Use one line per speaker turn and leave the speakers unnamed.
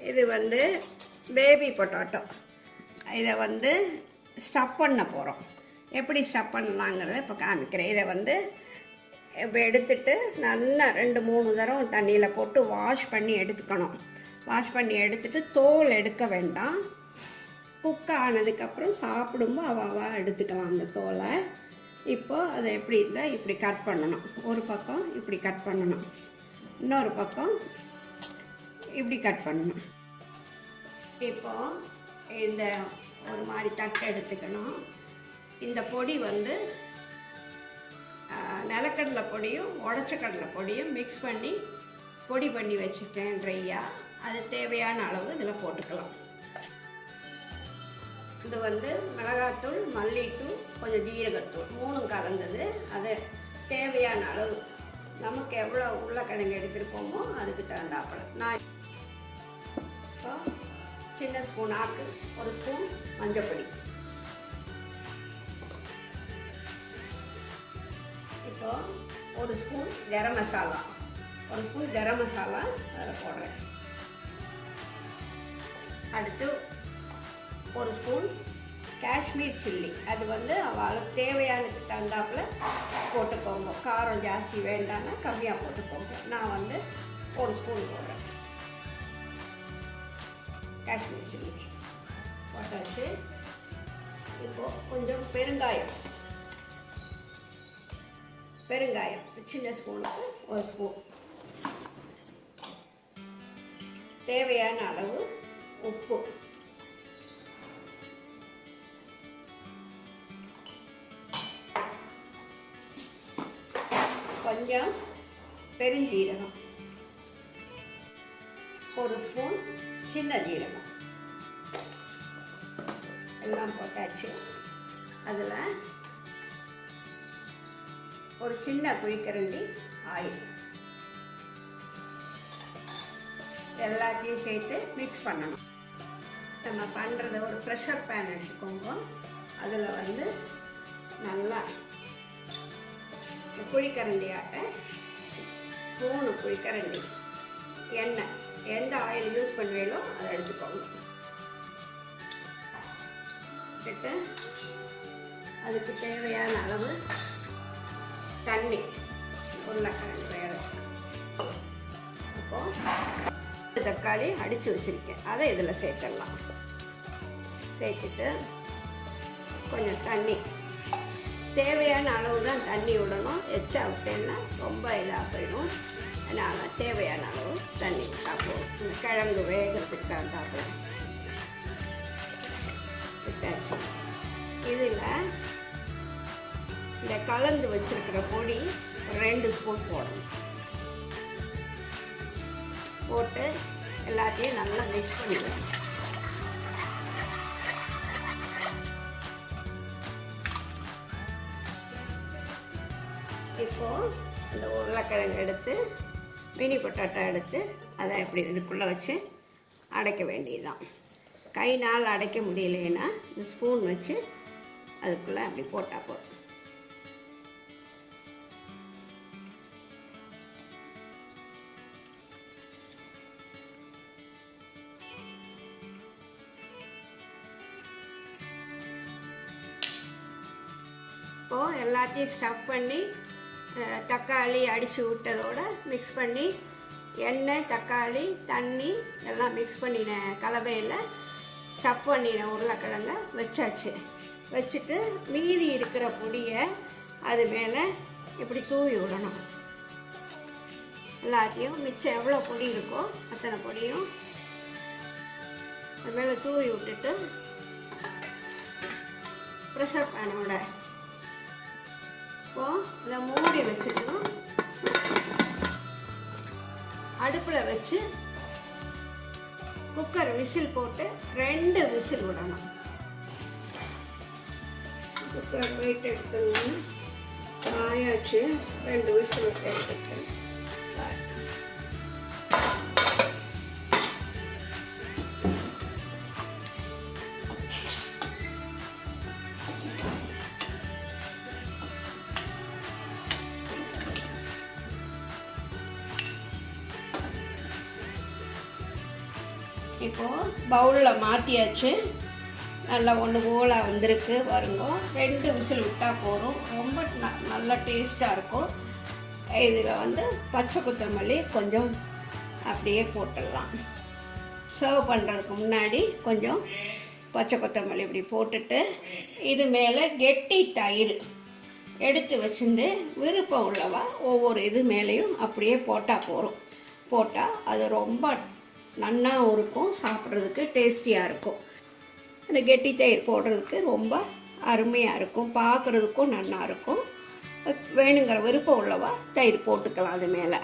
இது வந்து baby potato. இதை வந்து ஸ்டஃப் பண்ண போகிறோம். எப்படி ஸ்டஃப் பண்ணலாங்கிறத இப்போ காமிக்கிறேன். இதை வந்து இப்போ எடுத்துட்டு நல்லா 2-3 தடவை தண்ணியில் போட்டு வாஷ் பண்ணி எடுத்துக்கணும். வாஷ் பண்ணி எடுத்துகிட்டு தோல் எடுக்க வேண்டாம். குக் ஆனதுக்கப்புறம் சாப்பிடும்போது அவாவா எடுத்துக்கலாம் அந்த தோலை. இப்போது அதை எப்படி இருந்தால் இப்படி கட் பண்ணணும். ஒரு பக்கம் இப்படி கட் பண்ணணும், இன்னொரு பக்கம் இப்படி கட் பண்ணணும். இப்போது இந்த ஒரு மாதிரி தட்டை எடுத்துக்கணும். இந்த பொடி வந்து நிலக்கடலை பொடியும் உடச்ச கடலை பொடியும் மிக்ஸ் பண்ணி பொடி பண்ணி வச்சுருக்கேன் ட்ரையாக. அது தேவையான அளவு இதில் போட்டுக்கலாம். இது வந்து மிளகாத்தூள், மல்லித்தூள், கொஞ்சம் ஜீரகத்தூள் 3 கலந்தது. அது தேவையான அளவு நமக்கு எவ்வளோ உருளைக்கிழங்கு எடுத்துருக்கோமோ அதுக்கு தகுந்தாப்புல. நான் இப்போ சின்ன ஸ்பூன் ஆக்கு, 1 ஸ்பூன் மஞ்சப்பொடி, இப்போ 1 ஸ்பூன் கரம் மசாலா, 1 ஸ்பூன் கரம் மசாலா அதில் போடுறேன். அடுத்து 1 ஸ்பூன் காஷ்மீர் சில்லி. அது வந்து அவளுக்கு தேவையானதுக்கு தகுந்தாப்புல போட்டுக்கோங்க. காரம் ஜாஸ்தி வேண்டாம்னா கம்மியாக போட்டுக்கோங்க. நான் வந்து 1 ஸ்பூன் போடுறேன் காஷ்மீர் சில்லி போட்டாச்சு. இப்போது கொஞ்சம் பெருங்காயம் சின்ன ஸ்பூனுக்கு 1 ஸ்பூன். தேவையான அளவு உப்பு, கொஞ்சம் பெருஞ்சீரகம், 1 ஸ்பூன் சின்ன ஜீரகம் எல்லாம் போட்டாச்சு. அதில் ஒரு சின்ன குழிக்கரண்டி ஆயில் எல்லாத்தையும் சேர்த்து மிக்ஸ் பண்ணணும். நம்ம பண்ணுறது ஒரு ப்ரெஷர் பேன் எடுத்துக்கோங்க. அதில் வந்து நல்லா குழிக்கரண்டியாட்ட 3 குழிக்கரண்டி எண்ணெய், எந்த ஆயில் யூஸ் பண்ணுவீங்களோ அதை எடுத்துக்கோங்க. எடுத்துட்டு அதுக்கு தேவையான அளவு தண்ணி, உருளைக்கிழங்கு வேறு. அப்போது தக்காளி அடித்து வச்சுருக்கேன், அதை இதில் சேர்த்துடலாம். சேர்த்துட்டு கொஞ்சம் தண்ணி, தேவையான அளவு தான் தண்ணி விடணும். எச்சா விட்டேன்னா ரொம்ப இதாக போயிடும். அதனால் தேவையான அளவு தண்ணி விட்டாப்போம். இந்த கிழங்கு வேகிறதுக்கு தகுந்தாப்புல விட்டாச்சு. இதில் இந்த கலந்து வச்சுருக்கிற பொடி ஒரு 2 ஸ்பூன் போடணும். போட்டு எல்லாத்தையும் நல்லா மிக்ஸ் பண்ணிடணும். இப்போது இந்த உருளைக்கிழங்கு எடுத்து, மினி பொட்டாட்டோ எடுத்து அதை இப்படி இதுக்குள்ளே வச்சு அடைக்க வேண்டியதுதான். கைனால் அடைக்க முடியலைன்னா இந்த ஸ்பூன் வச்சு அதுக்குள்ளே அப்படி போட்டால் போதும். இப்போது எல்லாத்தையும் ஸ்டஃப் பண்ணி தக்காளி அடித்து விட்டதோடு மிக்ஸ் பண்ணி எண்ணெய், தக்காளி, தண்ணி எல்லாம் மிக்ஸ் பண்ணின கலவையில் ஸ்டஃப் பண்ணின உருளைக்கிழங்க வச்சாச்சு. வச்சுட்டு மீதி இருக்கிற பொடியை அது மேலே இப்படி தூவி விடணும். எல்லாத்தையும் மிச்சம் எவ்வளோ பொடி இருக்கோ அத்தனை பொடியும் அது மேலே தூவி விட்டுட்டு ப்ரெஷர் பேனோட இப்போது இதை மூடி வச்சுக்கணும். அடுப்பில் வச்சு குக்கர் விசில் போட்டு 2 விசில் விடணும். குக்கர் வெயிட் எடுத்துன்னு காயாச்சு. 2 விசில் விட்டு எடுத்துக்கேன். இப்போது பவுலில் மாற்றியாச்சு. நல்லா ஒன்று போலாக வந்திருக்கு பாருங்க. 2 விசில் விட்டால் போதும். ரொம்ப நல்லா டேஸ்ட்டாக இருக்கும். இதில் வந்து பச்சை கொத்தமல்லி கொஞ்சம் அப்படியே போட்டுடலாம். சர்வ் பண்ணுறதுக்கு முன்னாடி கொஞ்சம் பச்சை கொத்தமல்லி இப்படி போட்டுட்டு, இது மேலே கெட்டி தயிர் எடுத்து வச்சுட்டு விருப்பம் உள்ளவா ஒவ்வொரு இது மேலேயும் அப்படியே போட்டால் போதும். போட்டால் அது ரொம்ப நன்னாவும் இருக்கும், சாப்பிட்றதுக்கு டேஸ்டியாக இருக்கும். அந்த கெட்டி தயிர் போடுறதுக்கு ரொம்ப அருமையாக இருக்கும், பார்க்குறதுக்கும் நல்லா இருக்கும். வேணுங்கிற விருப்பம் உள்ளவா தயிர் போட்டுக்கலாம் அது மேலே.